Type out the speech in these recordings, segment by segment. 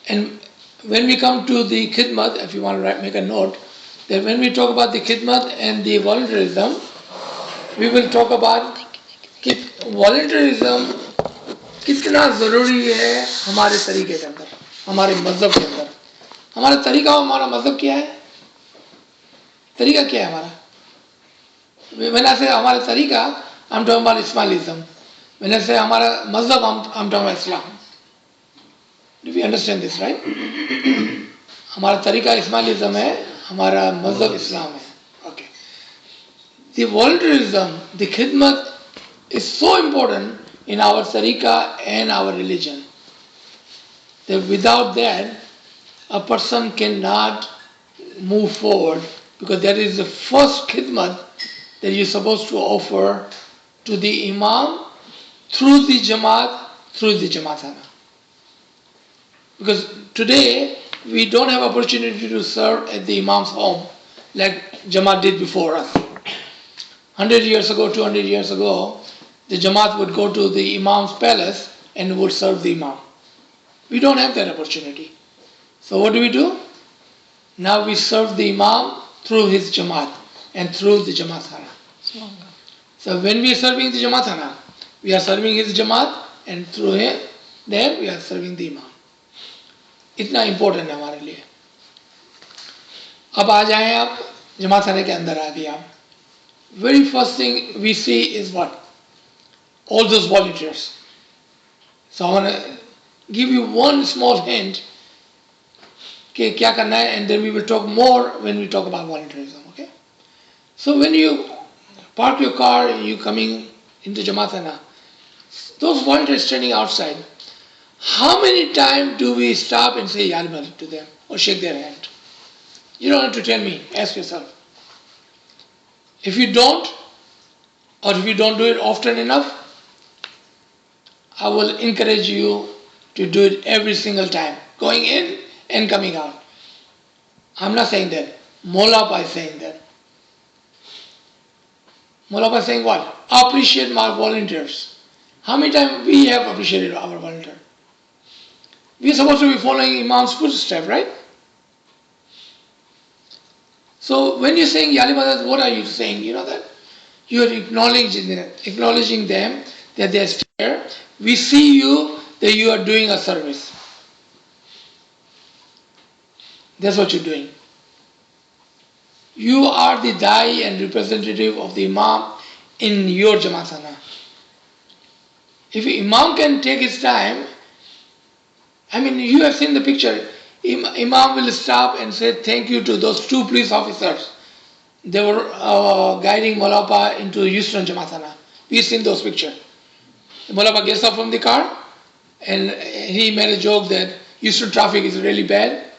And when we come to the khidmat, if you want to make a note, that when we talk about the khidmat and the voluntarism, we will talk about कि voluntarism कितना ज़रूरी है हमारे तरीके के अंदर, हमारे मज़हब के अंदर. हमारा तरीका और हमारा मज़हब क्या है? तरीका क्या है हमारा? When I say हमारा तरीका, I'm talking about Ismailism. When I say हमारा मज़हब, I'm talking about Islam. Do we understand this, right? हमारा तरीका इस्माइलिज्म है, हमारा मज़हब इस्लाम है. Okay. The voluntarism, the khidmat is so important in our tariqa and our religion that without that a person cannot move forward, because that is the first khidmat that you're supposed to offer to the imam through the Jamat, through the Jamatana. Because today we don't have opportunity to serve at the imam's home like Jamaat did before us. 100 years ago, 200 years ago, the Jamaat would go to the imam's palace and would serve the imam. We don't have that opportunity. So what do? Now we serve the imam through his Jamaat and through the Jamaatana. So when we are serving the Jamaatana, we are serving his Jamaat, and through him, there we are serving the imam. इतना important है हमारे लिए. अब आ जाएं आप जमात खाने के अंदर आ गए आप. Very first thing we see is what? All those volunteers. So I want to give you one small hint कि क्या करना है, and then we will talk more when we talk about volunteerism. Okay? So when you park your car and you coming into Jamaatana, those volunteers standing outside, how many times do we stop and say Yalmal to them or shake their hand? You don't have to tell me, ask yourself. If you don't, or if you don't do it often enough, I will encourage you to do it every single time, going in and coming out. I'm not saying that. Molapa is saying that. Molapa is saying what? Appreciate my volunteers. How many times we have appreciated our volunteer? We are supposed to be following Imam's footsteps, right? So when you're saying Yali Madad, what are you saying? You know that? You are acknowledging them that they are here. We see you, that you are doing a service. That's what you're doing. You are the Dai and representative of the Imam in your Jamaatana. If Imam can take his time, I mean, you have seen the picture. Imam will stop and say thank you to those two police officers. They were guiding Molapa into Houston Jamaatana. We've seen those pictures. Molapa gets up from the car and he made a joke that Houston traffic is really bad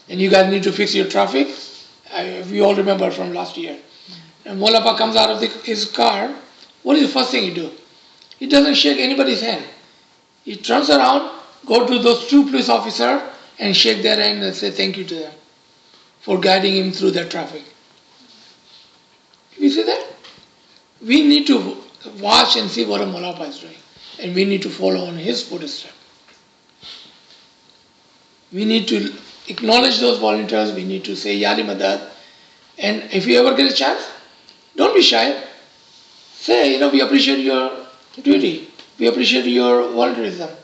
and you guys need to fix your traffic. We all remember from last year. And Molapa comes out of his car. What is the first thing he do? He doesn't shake anybody's hand. He turns around, go to those two police officers and shake their hand and say thank you to them for guiding him through that traffic. You see that? We need to watch and see what a Molapa is doing, and we need to follow on his footsteps. We need to acknowledge those volunteers. We need to say Yali Madad, and if you ever get a chance, don't be shy. Say, we appreciate your duty. We appreciate your volunteerism.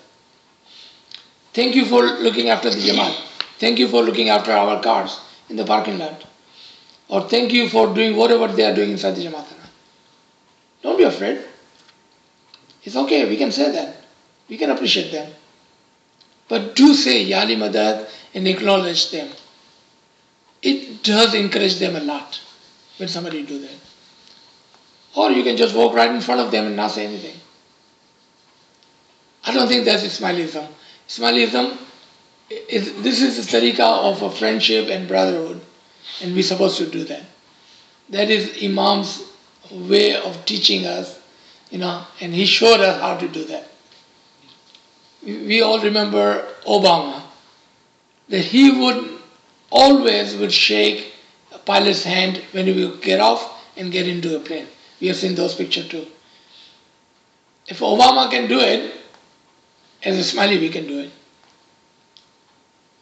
Thank you for looking after the Jamat. Thank you for looking after our cars in the parking lot. Or thank you for doing whatever they are doing inside the Jamaatana. Don't be afraid. It's okay, we can say that. We can appreciate them. But do say Yali Madad and acknowledge them. It does encourage them a lot when somebody do that. Or you can just walk right in front of them and not say anything. I don't think that's Ismailism. Ismailism, this is the tariqa of a friendship and brotherhood, and we're supposed to do that. That is Imam's way of teaching us, and he showed us how to do that. We all remember Obama, that he would always shake a pilot's hand when he would get off and get into a plane. We have seen those pictures too. If Obama can do it, as a Smiley we can do it.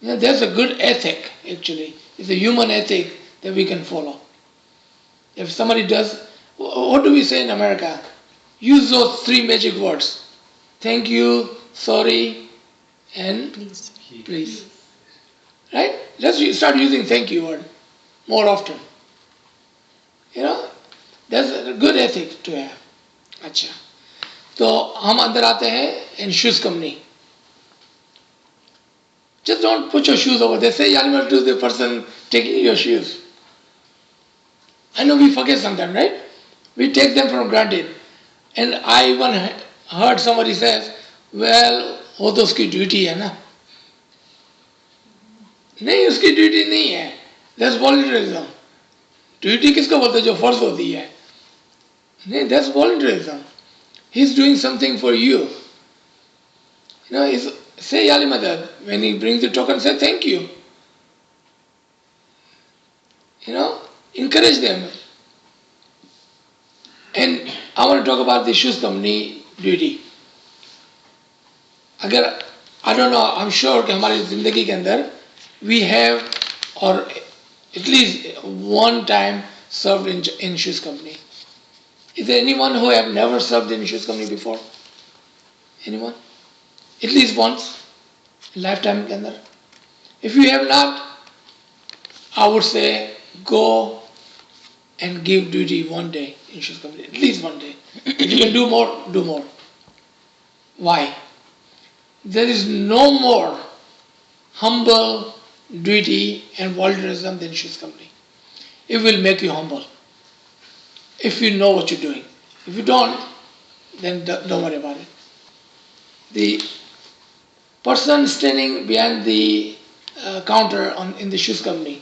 You know, that's a good ethic, actually. It's a human ethic that we can follow. If somebody does, what do we say in America? Use those three magic words. Thank you, sorry, and Please. please. Right? Let's start using thank you word more often. You know, that's a good ethic to have. अच्छा, तो हम अंदर आते हैं in shoes company. Just don't put your shoes over there. Say Yalimal to the person taking your shoes. I know we forget sometimes, right? We take them for granted. And I even heard somebody says, well, वो तो उसकी duty है ना. नहीं, उसकी duty नहीं है. That's voluntarism. Duty किसको बोलते हैं जो फर्ज होती है? नहीं, that's voluntarism. He's doing something for you. You know, say Yali Madad. When he brings the token, say thank you. You know, encourage them. And I want to talk about the shoes company duty. अगर I don't know, I'm sure कि हमारी जिंदगी के अंदर we have or at least one time served in shoes company. Is there anyone who have never served in shoes company before? Anyone? At least once in lifetime के अंदर. If you have not, I would say go and give duty one day in shoes company, at least one day. If you can do more, do more. Why? There is no more humble duty and volunteerism than shoes company. It will make you humble if you know what you're doing. If you don't, then don't worry about it. The person standing behind the counter in the shoes company,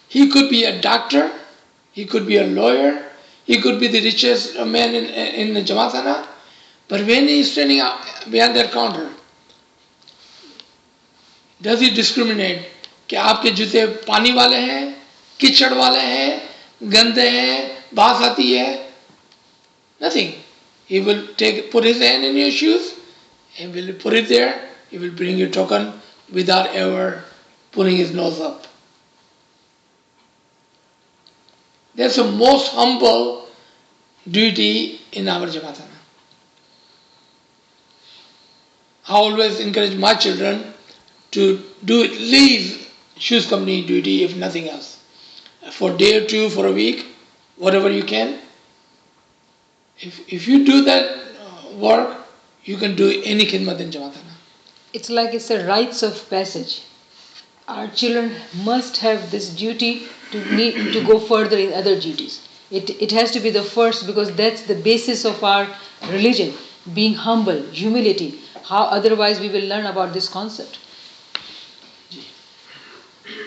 he could be a doctor, he could be a lawyer, he could be the richest man in Jamat, but when he is standing behind that counter, does he discriminate कि आपके जूते पानी वाले हैं, कीचड़ वाले हैं, गंदे हैं, बास आती है? Nothing. He will put his hand in your shoes, and will put it there. He will bring you token without ever putting his nose up. That's the most humble duty in our Jamatana. I always encourage my children to do at least shoes company duty, if nothing else. For a day or two, for a week, whatever you can. If you do that work, you can do any khidmat in Jamatana. It's like it's a rites of passage. Our children must have this duty to go further in other duties. It has to be the first, because that's the basis of our religion, being humble, humility. How otherwise we will learn about this concept?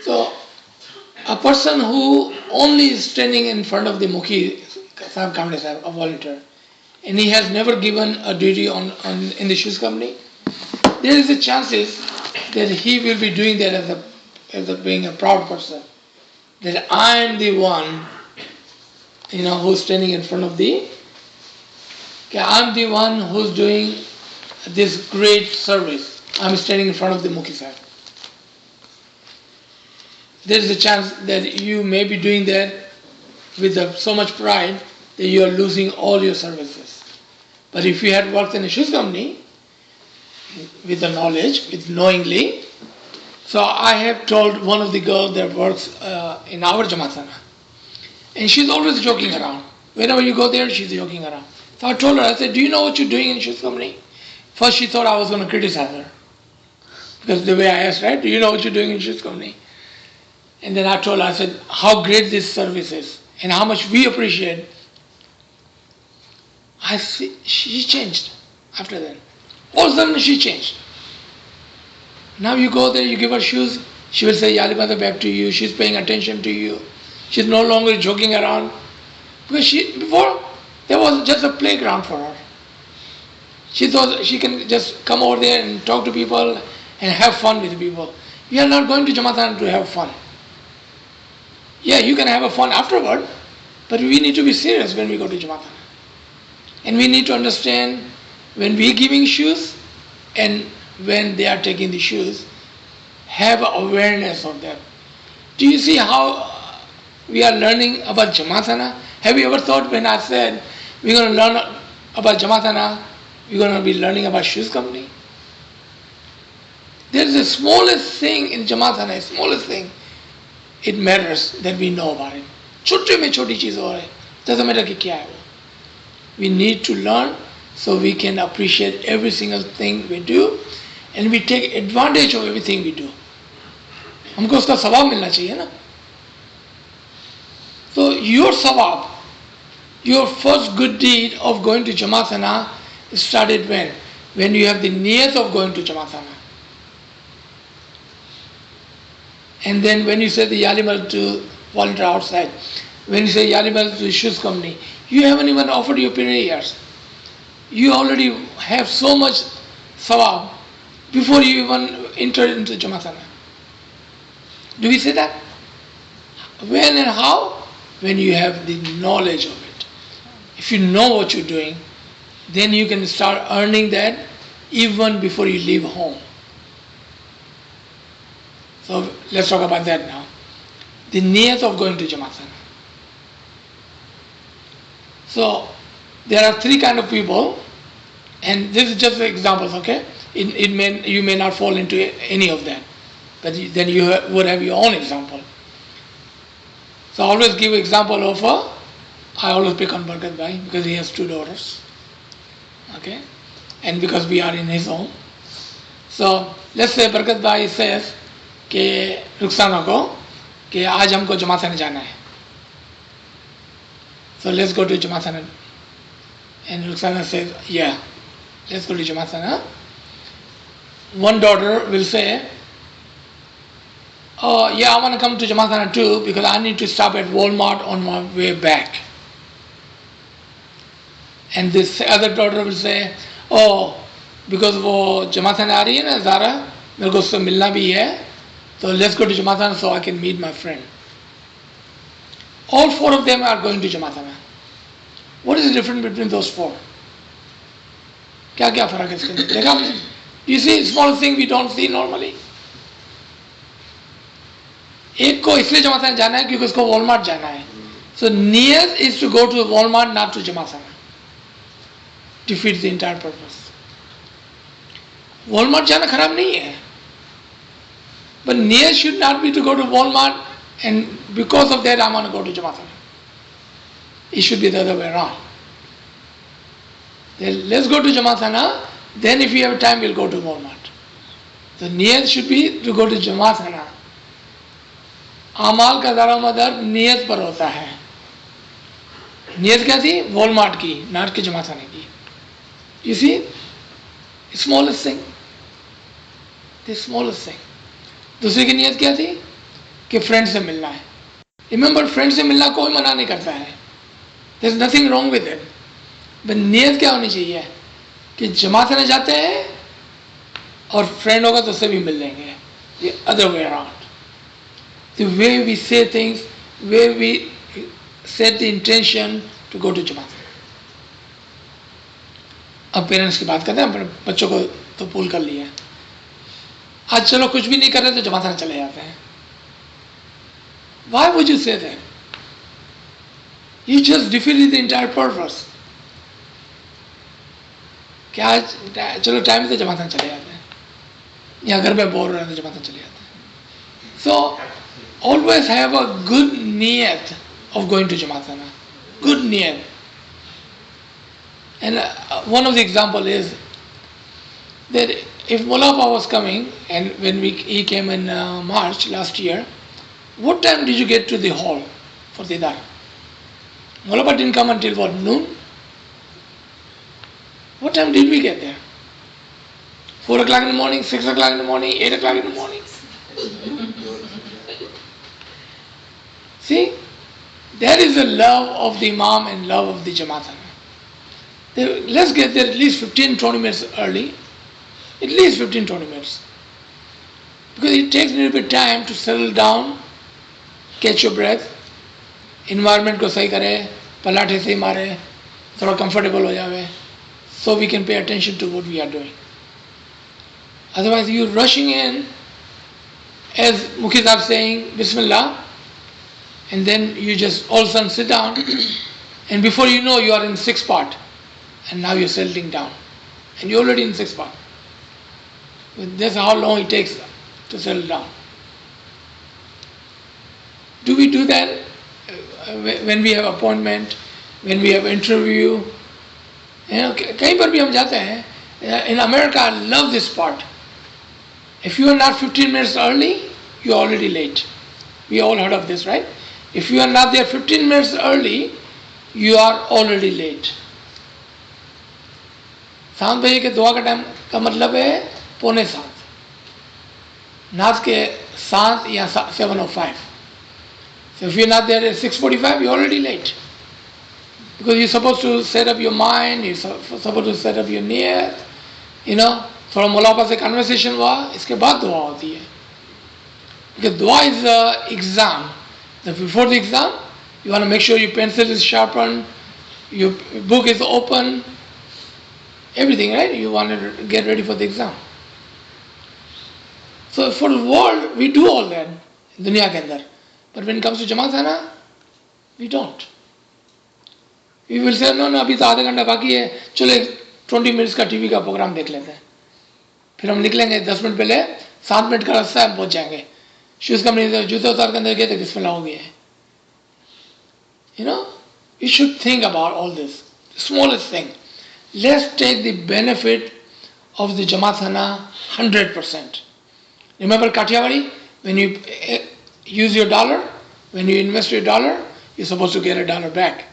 So, a person who only is standing in front of the Mukhi, a volunteer, and he has never given a duty in the shoes company, there is a chances that he will be doing that as being a proud person. That I am the one, who's standing in front of I'm the one who's doing this great service. I'm standing in front of the Mukhi Sahib. There is a chance that you may be doing that with so much pride that you are losing all your services. But if you had worked in a shoes company, with the knowledge, with knowingly, so I have told one of the girls that works in our Jamatana, and she's always joking around. Whenever you go there, she's joking around. So I told her, I said, do you know what you're doing in shoes company? First she thought I was going to criticize her, because the way I asked, right, do you know what you're doing in shoes company? And then I told her, I said, how great this service is and how much we appreciate. I see, she changed after that. All of a sudden she changed. Now you go there, you give her shoes, she will say, Yalibada, back to you. She's paying attention to you. She's no longer joking around. Because before, there was just a playground for her. She thought she can just come over there and talk to people and have fun with people. We are not going to Jamatan to have fun. Yeah, you can have a fun afterward, but we need to be serious when we go to Jamatan. And we need to understand when we're giving shoes and when they are taking the shoes, have awareness of that. Do you see how we are learning about Jamatana? Have you ever thought when I said we're going to learn about Jamatana, we're going to be learning about shoes company? There is the smallest thing in Jamatana, smallest thing, it matters that we know about it. छोटे में छोटी चीज़ और है, doesn't matter कि क्या है वो. We need to learn so we can appreciate every single thing we do and we take advantage of everything we do. हमको उसका सवाब मिलना चाहिए ना. So your sawab, your first good deed of going to Jamatana started when? When you have the niyat of going to Jamatana. And then when you say the Yalimal to volunteer outside, when you say Yalimal to the shoes company, you haven't even offered your prayers. You already have so much sawab before you even enter into Jamatana. Do we say that? When and how? When you have the knowledge of it. If you know what you're doing, then you can start earning that even before you leave home. So let's talk about that now. The niyat of going to Jamatana. So there are three kind of people, and this is just examples, okay? You may not fall into any of that, but then you would have your own example. So I always give example of I always pick on Barkat Bhai because he has two daughters, okay? And because we are in his home. So let's say Barkat Bhai says कि रुखसाना को कि आज हमको जमाथाना जाना है. So let's go to Jamatana. And Rukhsana says, yeah, let's go to Jamatana. One daughter will say, oh yeah, I want to come to Jamatana too because I need to stop at Walmart on my way back. And this other daughter will say, oh, because वो Jamatana आ रही है ना Zara, मेरे को उससे मिलना भी है, so let's go to Jamatana so I can meet my friend. All four of them are going to Jamatana. What is the difference between those four? क्या क्या फर्क है इसके अंदर? देखा आपने? You see small thing we don't see normally. एक को इसलिए जमाथाना जाना है क्योंकि उसको वॉलमार्ट जाना है. So near is to go to Walmart, not to Jamatana. Defeats the entire purpose. Walmart जाना खराब नहीं है. But near should not be to go to Walmart and because of that I want to go to Jamatana. It should be the other way around. Then let's go to Jamatana, then if we have time we'll go to Walmart. The niyat should be to go to Jamatana. अमाल का दारोमदार नियत पर होता है. नियत क्या थी? Walmart की, नाट के जमाथाने की. You see, smallest thing. The smallest thing. दूसरे की नियत क्या थी? कि फ्रेंड से मिलना है. Remember, फ्रेंड से मिलना कोई मना नहीं करता है. There is nothing wrong with it. But नियत क्या होनी चाहिए? कि जमाथाने जाते हैं और फ्रेंड होगा तो उससे भी मिल लेंगे. The other way around. The way we say things, where we set the intention to go to Jamat. अब पेरेंट्स की बात करते हैं, अपने बच्चों को तो पुल कर लिया. आज चलो कुछ भी नहीं कर रहे तो जमात में चले जाते हैं. Why would you say that? You just defeated the entire purpose. क्या आज चलो टाइम से जमात में चले जाते हैं, या घर में बोर हो रहे हैं तो जमात में चले जाते हैं. So always have a good niyat of going to Jamatana. Good niyat. And one of the example is that if Mulapa was coming, and when he came in March last year, what time did you get to the hall for Didar? Mulapa didn't come until what, noon? What time did we get there? 4 o'clock in the morning, 6 o'clock in the morning, 8 o'clock in the morning? See, that is the love of the Imam and love of the Jamatana. Let's get there at least 15-20 minutes early. At least 15-20 minutes. Because it takes a little bit of time to settle down, catch your breath, environment को सही करे, पलाठे से मारे, थोड़ा comfortable हो जावे, so we can pay attention to what we are doing. Otherwise, you're rushing in, as Mukhi Sahib saying, Bismillah, and then you just all of a sudden sit down, and before you know, you are in sixth part, and now you're settling down, and you're already in sixth part. That's how long it takes to settle down. Do we do that when we have appointment, when we have interview? कहीं पर भी हम जाते हैं. In America, I love this part. If you are not 15 minutes early, you are already late. We all heard of this, right? If you are not there 15 minutes early, you are already late. 7 बजे के दुआ का time का मतलब है 6:45. नाथ के 7 या 7:05. So if you're not there at 6:45, you're already late. Because you're supposed to set up your mind, you're supposed to set up your niyat, थोड़ा मुलापा से conversation हुआ, इसके बाद दुआ होती है. Because dua is an exam. So before the exam, you want to make sure your pencil is sharpened, your book is open, everything, right? You want to get ready for the exam. So for the world, we do all that, दुनिया के अंदर. But when it comes to Jamaat Khana, we don't. We will say, no, अभी तो आधा घंटा बाकी है, चलो 20 minutes का टीवी का प्रोग्राम देख लेते हैं. फिर हम निकलेंगे 10 मिनट पहले, 7 मिनट का रास्ता है, हम पहुंच जाएंगे. शूज कंपनी से जूते उतार के अंदर गए थे, बिस्मिल्लाह हो गया है. You should think about all this. The smallest thing. Let's take the benefit of the Jamaat Khana 100%. Remember Kathiawadi? When you use your dollar, when you invest your dollar, you're supposed to get a dollar back.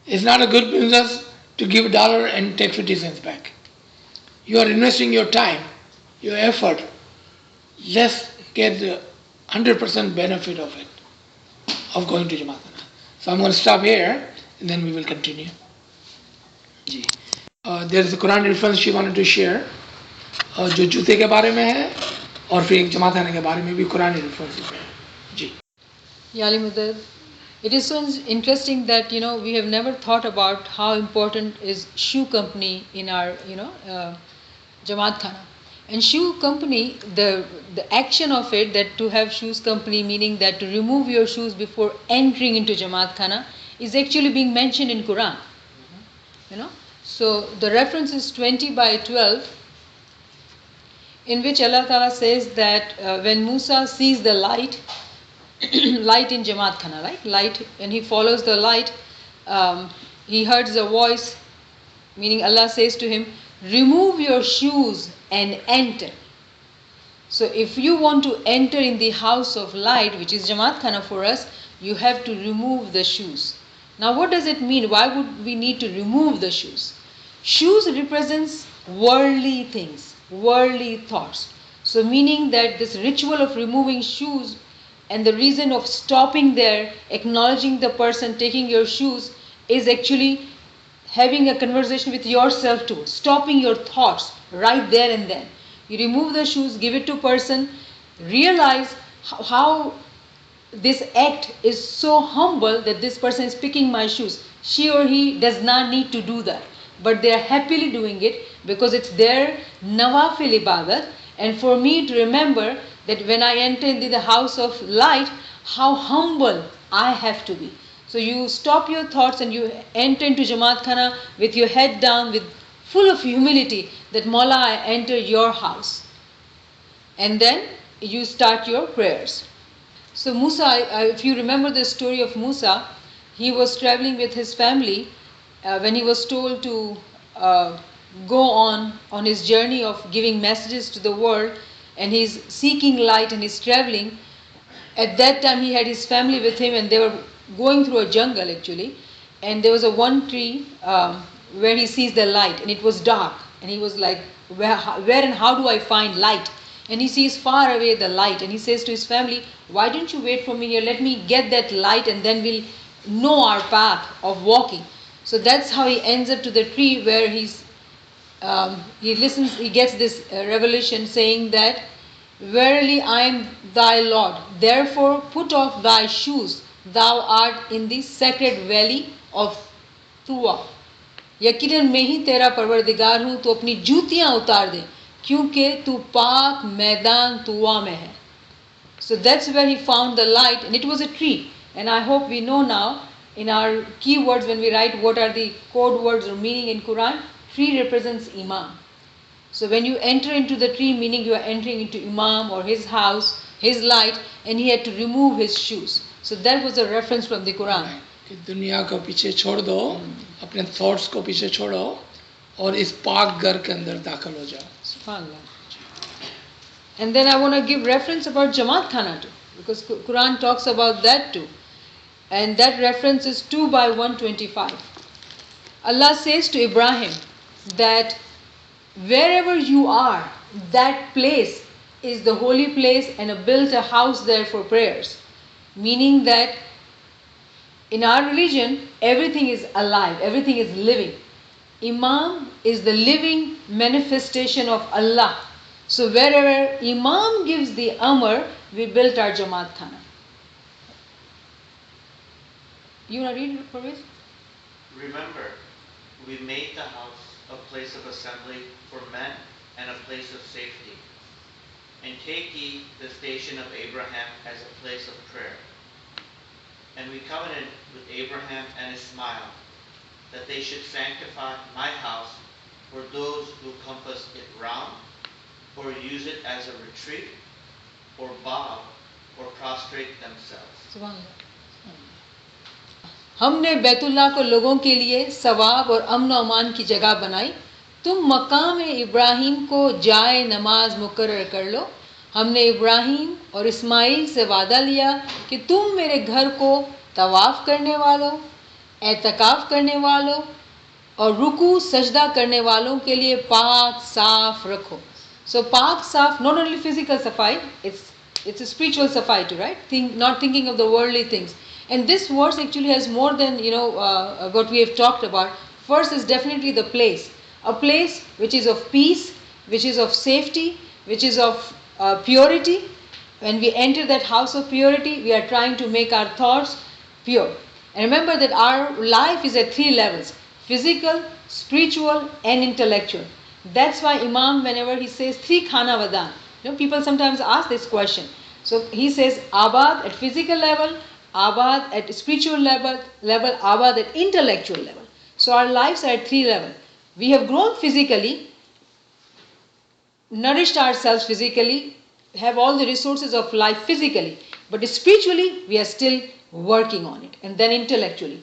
It's not a good business to give a dollar and take 50 cents back. You are investing your time, your effort. Let's get the 100% benefit of it, of going to Jamat Khana. So I'm going to stop here and then we will continue. There is a Quran reference she wanted to share, जो जूते के बारे में है और फिर एक जमात खाना के बारे में भी कुरान रेफरेंस है. जी. Yali Mudad, it is so interesting that we have never thought about how important is shoe company in our Jamaat Khana. And shoe company, the action of it, that to have shoes company, meaning that to remove your shoes before entering into Jamaat Khana, is actually being mentioned in Quran. So the reference is 20/12, in which Allah Ta'ala says that when Musa sees the light, light in Jamaat Khana, right? Light, and he follows the light, he hears a voice, meaning Allah says to him, remove your shoes and enter. So if you want to enter in the house of light, which is Jamaat Khana for us, you have to remove the shoes. Now what does it mean? Why would we need to remove the shoes? Shoes represents worldly things, worldly thoughts. So meaning that this ritual of removing shoes, and the reason of stopping there, acknowledging the person taking your shoes, is actually having a conversation with yourself too, stopping your thoughts right there and then. You remove the shoes, give it to person, realize how this act is so humble that this person is picking my shoes. She or he does not need to do that, but they are happily doing it because it's their nawafil ibadat. And for me to remember that when I enter into the house of light, how humble I have to be. So you stop your thoughts and you enter into Jamaat Khana with your head down, with full of humility, that Mawla, I enter your house. And then you start your prayers. So Musa, if you remember the story of Musa, he was traveling with his family when he was told to go on his journey of giving messages to the world, and he's seeking light and he's traveling. At that time he had his family with him, and they were going through a jungle actually, and there was a one tree where he sees the light, and it was dark, and he was like, where and how do I find light? And he sees far away the light, and he says to his family, why don't you wait for me here, let me get that light, and then we'll know our path of walking. So that's how he ends up to the tree where he listens, he gets this revelation saying that, verily I am thy Lord, therefore put off thy shoes, thou art in the sacred valley of Tuwa. यकीनन मैं ही तेरा परवरदिगार हूँ, तो अपनी जूतियाँ उतार दे, क्योंकि तू पाक मैदान तुवा में है. So that's where he found the light, and it was a tree. And I hope we know now in our keywords when we write what are the code words or meaning in Quran. Tree represents Imam. So when you enter into the tree, meaning you are entering into Imam or his house, his light, and he had to remove his shoes. So that was a reference from the Quran. कि दुनिया को पीछे छोड़ दो, अपने thoughts को पीछे छोड़ो और इस पाक घर के अंदर दाखिल हो जाओ. Subhanallah. And then I want to give reference about Jamat Khana too, because Quran talks about that too. And that reference is 2 by 125. Allah says to Ibrahim that wherever you are, that place is the holy place, and built a house there for prayers. Meaning that in our religion, everything is alive, everything is living. Imam is the living manifestation of Allah. So wherever Imam gives the Amr, we built our Jamat Khana. You want to read it, Parvez? Remember, we made the house a place of assembly for men and a place of safety. And take ye the station of Abraham as a place of prayer. And we covenanted with Abraham and Ismail that they should sanctify my house for those who compass it round, or use it as a retreat, or bow, or prostrate themselves. हमने बैतुल्लाह को लोगों के लिए सवाब और अमन और अमान की जगह बनाई. तुम मकाम इब्राहिम को जाए नमाज मुकर्रर कर लो. हमने इब्राहिम और इस्माइल से वादा लिया कि तुम मेरे घर को तवाफ करने वालों, एतकाफ करने वालों और रुकू सजदा करने वालों के लिए पाक साफ रखो. So पाक साफ, not only physical safai, it's a spiritual safai too, right? Not thinking of the worldly things. And this verse actually has more than what we have talked about. First is definitely the place, a place which is of peace, which is of safety, which is of purity. When we enter that house of purity, we are trying to make our thoughts pure. And remember that our life is at 3 levels: physical, spiritual, and intellectual. That's why Imam, whenever he says 3 Khana Vadan, people sometimes ask this question. So he says Abad at physical level, Abad at spiritual level, Abad at intellectual level. So our lives are at 3 levels. We have grown physically, nourished ourselves physically, have all the resources of life physically, but spiritually we are still working on it. And then intellectually.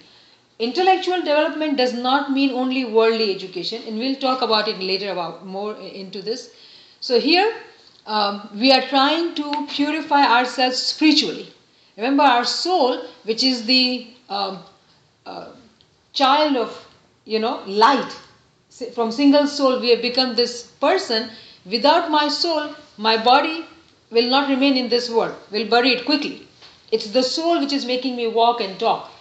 Intellectual development does not mean only worldly education, and we'll talk about it later, about more into this. So here we are trying to purify ourselves spiritually. Remember, our soul, which is the child of light, from single soul we have become this person. Without my soul, my body will not remain in this world, will bury it quickly. It's the soul which is making me walk and talk.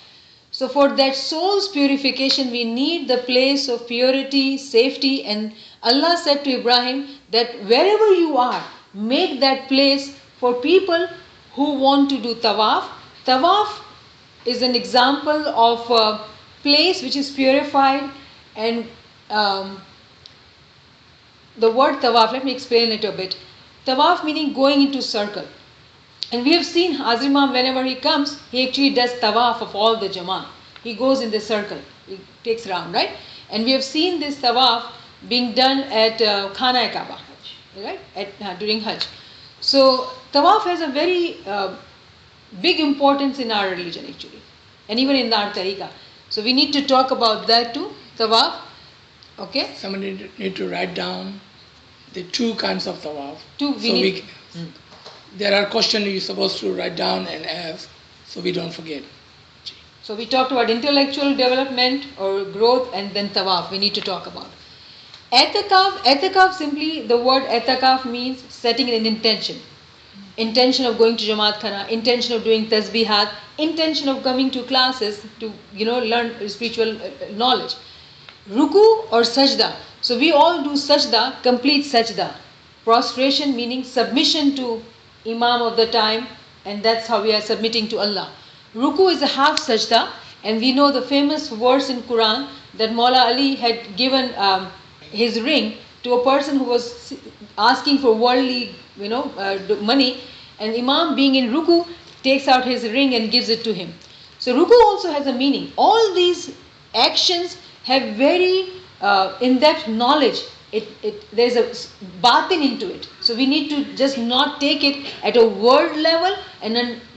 So for that soul's purification, we need the place of purity, safety, and Allah said to Ibrahim that wherever you are, make that place for people who want to do tawaf. Tawaf is an example of a place which is purified, and the word tawaf, let me explain it a bit. Tawaf meaning going into circle. And we have seen Hazir Imam, whenever he comes, he actually does tawaf of all the Jamat. He goes in the circle, he takes round, right? And we have seen this tawaf being done at Khana Kaaba, right? During Hajj. So tawaf has a very big importance in our religion actually, and even in our tariqah. So we need to talk about that too, tawaf. Okay? Somebody need to write down the 2 kinds of tawaf. There are questions you're supposed to write down and ask, so we don't forget. So we talked about intellectual development or growth, and then tawaf we need to talk about. Etikaf, simply the word etikaf means setting an intention. Intention of going to Jamaat Khana, intention of doing tasbihat, intention of coming to classes to learn spiritual knowledge. Ruku or sajda. So we all do sajda, complete sajda. Prostration meaning submission to Imam of the time, and that's how we are submitting to Allah. Ruku is a half sajda, and we know the famous verse in Quran that Maula Ali had given his ring to a person who was asking for worldly, money, and Imam, being in ruku, takes out his ring and gives it to him. So ruku also has a meaning. All these actions have very in-depth knowledge. There's a batin into it. So we need to just not take it at a word level,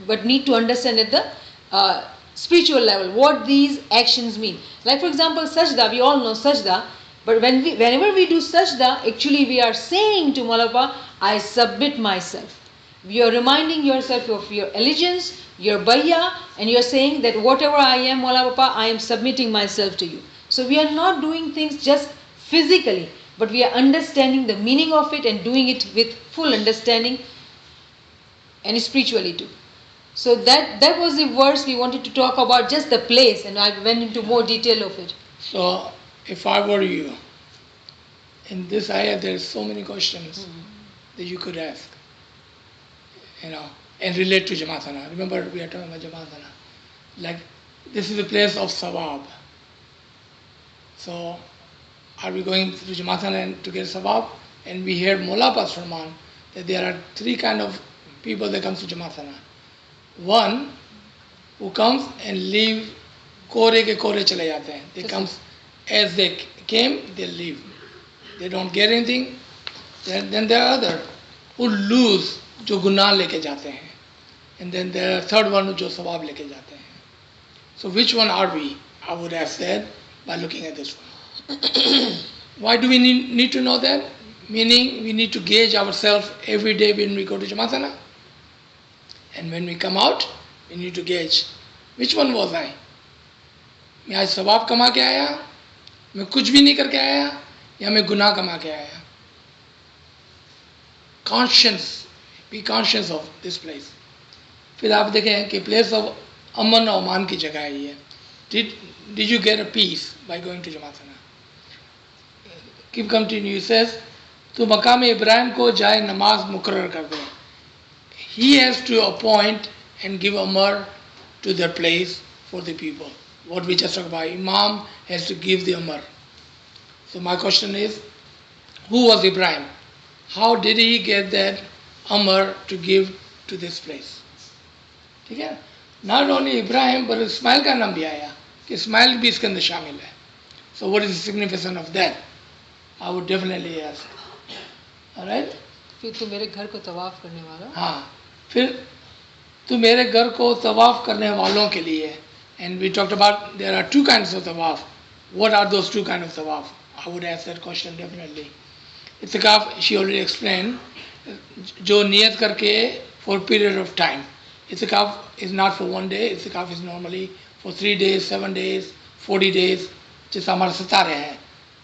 but need to understand at the spiritual level what these actions mean. Like for example, sajda. We all know sajda. But whenever we do sajda, actually we are saying to Malapa, I submit myself. You are reminding yourself of your allegiance, your bayya, and you are saying that whatever I am, Mola Papa, I am submitting myself to you. So we are not doing things just physically, but we are understanding the meaning of it and doing it with full understanding and spiritually too. So that was the verse we wanted to talk about, just the place, and I went into more detail of it. So, if I were you, in this ayah there are so many questions that you could ask, and relate to Jamaatana. Remember, we are talking about Jamaatana. Like, this is a place of sawab. So, are we going to Jamaatana to get sawab? And we hear Mullah Pas Farman that there are three kind of people that comes to Jamaatana. One who comes and leave kore ke kore chale jate hain. They comes as they came, they leave. They don't get anything. Then there are other who lose, जो गुनाह लेके जाते हैं. And then there are third one जो सवाब लेके जाते हैं. So which one are we? I would have said by looking at this one. Why do we need to know that? Meaning we need to gauge ourselves every day when we go to Jamaatana. And when we come out, we need to gauge which one was I? मैं आज सवाब कमा के आया, मैं कुछ भी नहीं करके आया, या मैं गुनाह कमा के आया. Conscience, be conscious of this place. फिर आप देखें कि place of अमन और अमान की जगह है ये. Did you get a peace by going to Jamaatana? Keep continue. He says, तो मकाम इब्राहिम को जाए नमाज मुकर्रर कर दे. He has to appoint and give amr to their place for the people. What we just talked about, Imam has to give the amr. So my question is, who was Ibrahim? How did he get that amr to give to this place? ठीक है? Not only Ibrahim, but Ismail का नाम भी आया कि Ismail भी इसके अंदर शामिल है. So what is the significance of that? I would definitely ask. All right? फिर तो मेरे घर को तवाफ करने वाला. हाँ, फिर तो मेरे घर को तवाफ करने वालों के लिए. And we talked about there are two kinds of tawaf. What are those two kinds of tawaf? I would ask that question definitely. Itikaf, she already explained, जो नियत करके for a period of time. Itikaf is not for one day. Itikaf is normally for 3 days, 7 days, 40 days. जैसा हमारा सितारे हैं.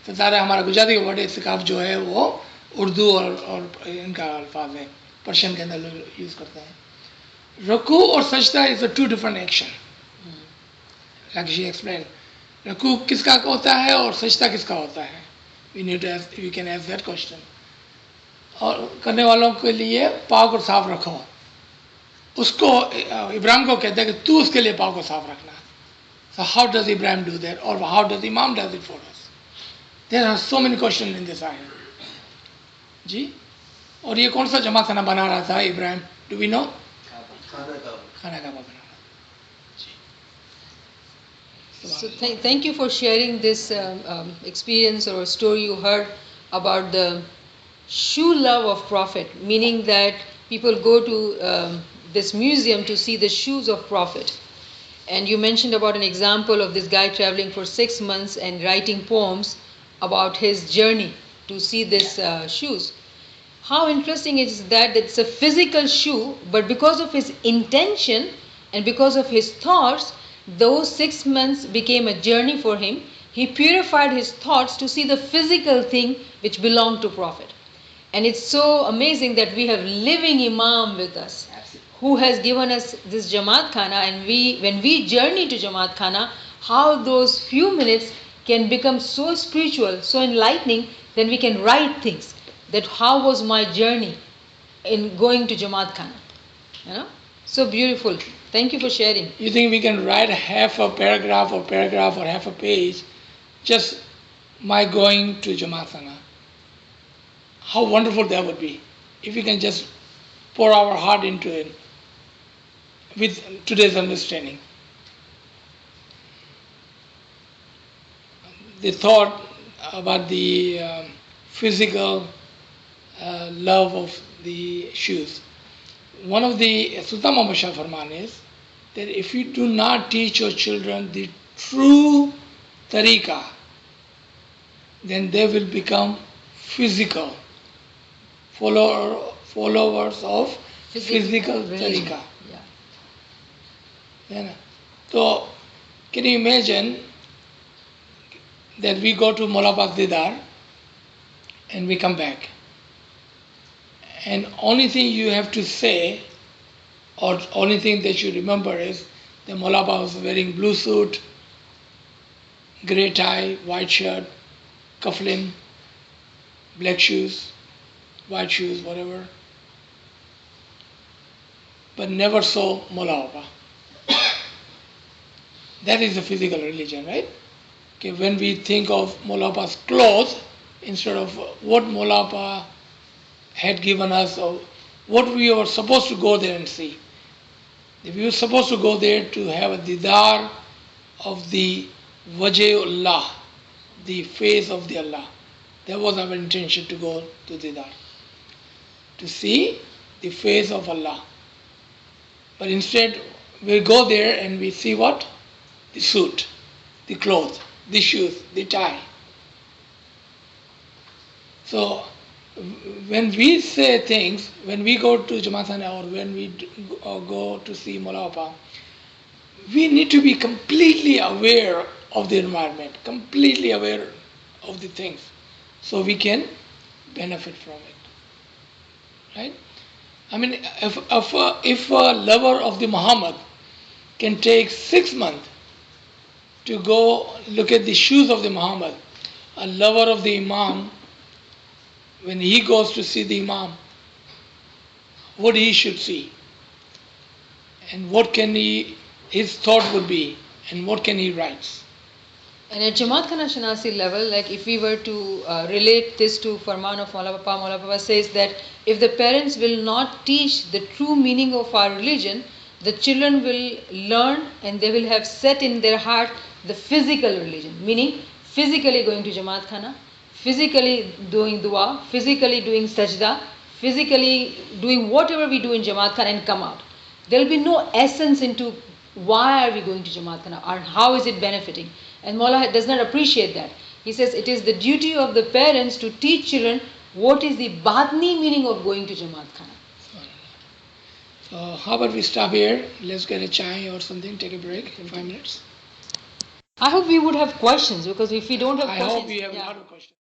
सितारे हमारा गुजराती का वर्ड इतिकाफ जो है वो उर्दू और इनका अल्फाज है. पर्शियन के अंदर लोग यूज़ करते हैं. रुकू और सजदा is a two different action. Like she explained, रकू किसका होता है और सजदा किसका होता है? We can ask that question. और करने वालों के लिए पाँव को साफ रखो. उसको इब्राहिम को कहते हैं कि तू उसके लिए पाँव को साफ रखना. So how does Ibrahim do that, or how does Imam does it for us? There are so many questions in this ayah. जी, और ये कौन सा जमा खाना बना रहा था इब्राहिम? Do we know? खाना का बना. So thank you for sharing this experience or story you heard about the shoe love of Prophet, meaning that people go to this museum to see the shoes of Prophet. And you mentioned about an example of this guy traveling for 6 months and writing poems about his journey to see these shoes. How interesting is that it's a physical shoe, but because of his intention and because of his thoughts, those 6 months became a journey for him. He purified his thoughts to see the physical thing which belonged to Prophet. And it's so amazing that we have living Imam with us, who has given us this Jamat Khana, and when we journey to Jamat Khana, how those few minutes can become so spiritual, so enlightening, then we can write things. That how was my journey in going to Jamat Khana? So beautiful. Thank you for sharing. You think we can write half a paragraph or half a page, just my going to Jamaat Khana? how wonderful that would be if we can just pour our heart into it with today's understanding. The thought about the physical love of the shoes. One of the Sultan Muhammad Shah Farman is that if you do not teach your children the true tariqah, then they will become physical followers of physical religion. tariqah. Yeah. So, can you imagine that we go to Mola Pak Didar and we come back, and only thing you have to say, or only thing that you remember is the Mola Pak was wearing blue suit, grey tie, white shirt, cufflin, black shoes, white shoes, whatever, but never saw Mola Baba. That is the physical religion, right? Okay, when we think of Mola Baba's clothes, instead of what Mola Baba had given us, or what we were supposed to go there and see. If we were supposed to go there to have a didar of the Wajhullah, the face of the Allah. That was our intention, to go to didar, to see the face of Allah. But instead, we go there and we see what? The suit, the clothes, the shoes, the tie. So, when we say things, when we go to Jamat or when we go to see Mola Baba, we need to be completely aware of the environment, completely aware of the things, so we can benefit from it. Right? I mean, if a lover of the Muhammad can take 6 months to go look at the shoes of the Muhammad, a lover of the Imam, when he goes to see the Imam, what he should see, and what can his thought would be, and what can he write. And at Jamaat Khana Shanasi level, like if we were to relate this to Farman of Maula Papa says that if the parents will not teach the true meaning of our religion, the children will learn and they will have set in their heart the physical religion, meaning physically going to Jamaat Khana, physically doing dua, physically doing sajda, physically doing whatever we do in Jamaat Khana and come out. There will be no essence into why are we going to Jamaat Khana or how is it benefiting. And Maula does not appreciate that. He says it is the duty of the parents to teach children what is the batni meaning of going to Jamaat Khana. So how about we stop here? Let's get a chai or something, take a break in 5 minutes. I hope we would have questions, because if we don't have I questions, hope we have a lot of questions.